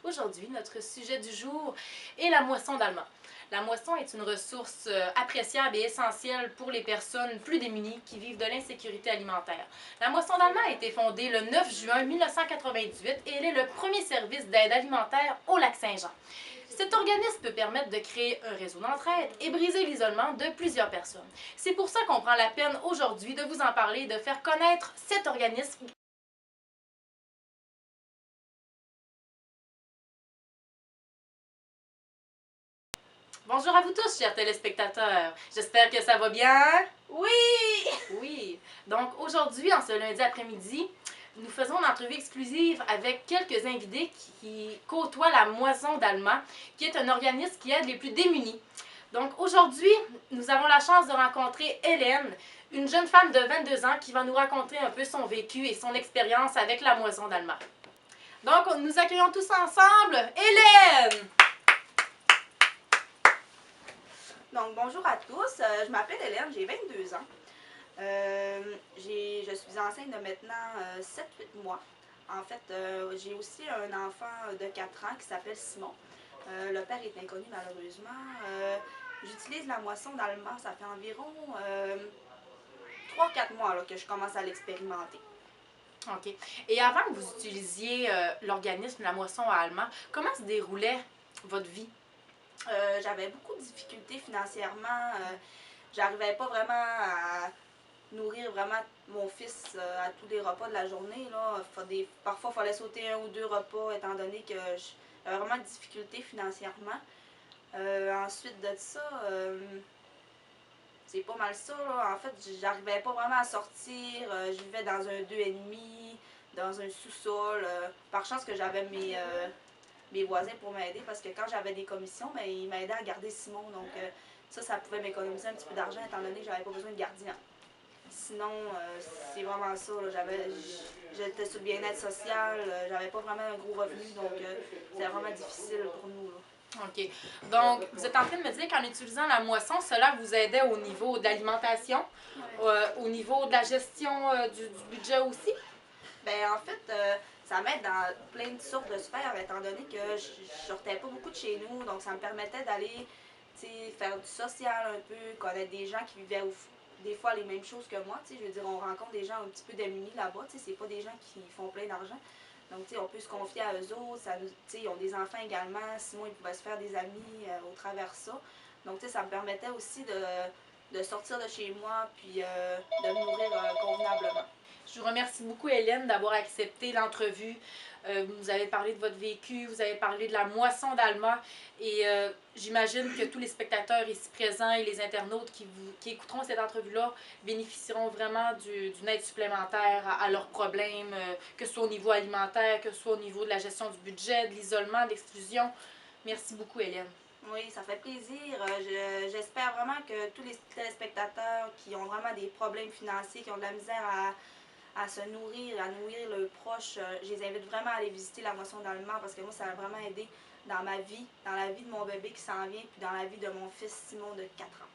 Aujourd'hui, notre sujet du jour est la moisson d'Allemand. La moisson est une ressource appréciable et essentielle pour les personnes plus démunies qui vivent de l'insécurité alimentaire. La moisson d'Allemand a été fondée le 9 juin 1998 et elle est le premier service d'aide alimentaire au Lac-Saint-Jean. Cet organisme peut permettre de créer un réseau d'entraide et briser l'isolement de plusieurs personnes. C'est pour ça qu'on prend la peine aujourd'hui de vous en parler et de faire connaître cet organisme. Bonjour à vous tous, chers téléspectateurs. J'espère que ça va bien. Oui! Oui. Donc aujourd'hui, en ce lundi après-midi, nous faisons une entrevue exclusive avec quelques invités qui côtoient la moisson d'Allemand, qui est un organisme qui aide les plus démunis. Donc aujourd'hui, nous avons la chance de rencontrer Hélène, une jeune femme de 22 ans qui va nous raconter un peu son vécu et son expérience avec la moisson d'Allemand. Donc nous accueillons tous ensemble Hélène! Donc, bonjour à tous. Je m'appelle Hélène, j'ai 22 ans. Je suis enceinte de maintenant 7-8 mois. En fait, j'ai aussi un enfant de 4 ans qui s'appelle Simon. Le père est inconnu malheureusement. J'utilise la moisson d'Allemand, ça fait environ 3-4 mois là, que je commence à l'expérimenter. OK. Et avant que vous utilisiez l'organisme, la moisson à Allemand, comment se déroulait votre vie? J'avais beaucoup de difficultés financièrement. J'arrivais pas vraiment à nourrir vraiment mon fils à tous les repas de la journée. Là. Parfois, il fallait sauter 1 ou 2 repas étant donné que j'avais vraiment de difficultés financièrement. Ensuite de ça, c'est pas mal ça. Là. En fait, j'arrivais pas vraiment à sortir. Je vivais dans un 2,5, dans un sous-sol. Par chance que j'avais mes voisins pour m'aider parce que quand j'avais des commissions, ben, ils m'aidaient à garder Simon. Donc ça pouvait m'économiser un petit peu d'argent étant donné que j'avais pas besoin de gardien. Sinon, c'est vraiment ça. J'étais sur le bien-être social, j'avais pas vraiment un gros revenu, donc c'était vraiment difficile pour nous. Là. OK. Donc, vous êtes en train de me dire qu'en utilisant la moisson, cela vous aidait au niveau de l'alimentation, au niveau de la gestion du budget aussi? Ben, en fait, ça m'aide dans plein de sortes de sphères, étant donné que je sortais pas beaucoup de chez nous, donc ça me permettait d'aller faire du social un peu, connaître des gens qui vivaient des fois les mêmes choses que moi. Je veux dire, on rencontre des gens un petit peu démunis là-bas, c'est pas des gens qui font plein d'argent. Donc, on peut se confier à eux autres. Ils ont des enfants également. Sinon, ils pouvaient se faire des amis au travers de ça. Donc, ça me permettait aussi de sortir de chez moi puis de me nourrir convenablement. Je vous remercie beaucoup, Hélène, d'avoir accepté l'entrevue. Vous nous avez parlé de votre vécu, vous avez parlé de la moisson d'Allemand et j'imagine que tous les spectateurs ici présents et les internautes qui écouteront cette entrevue-là bénéficieront vraiment d'une aide supplémentaire à leurs problèmes, que ce soit au niveau alimentaire, que ce soit au niveau de la gestion du budget, de l'isolement, de l'exclusion. Merci beaucoup, Hélène. Oui, ça fait plaisir. J'espère vraiment que tous les téléspectateurs qui ont vraiment des problèmes financiers, qui ont de la misère à se nourrir, à nourrir leurs proches, je les invite vraiment à aller visiter la moisson d'Allemand parce que moi, ça m'a vraiment aidé dans ma vie, dans la vie de mon bébé qui s'en vient, puis dans la vie de mon fils Simon de 4 ans.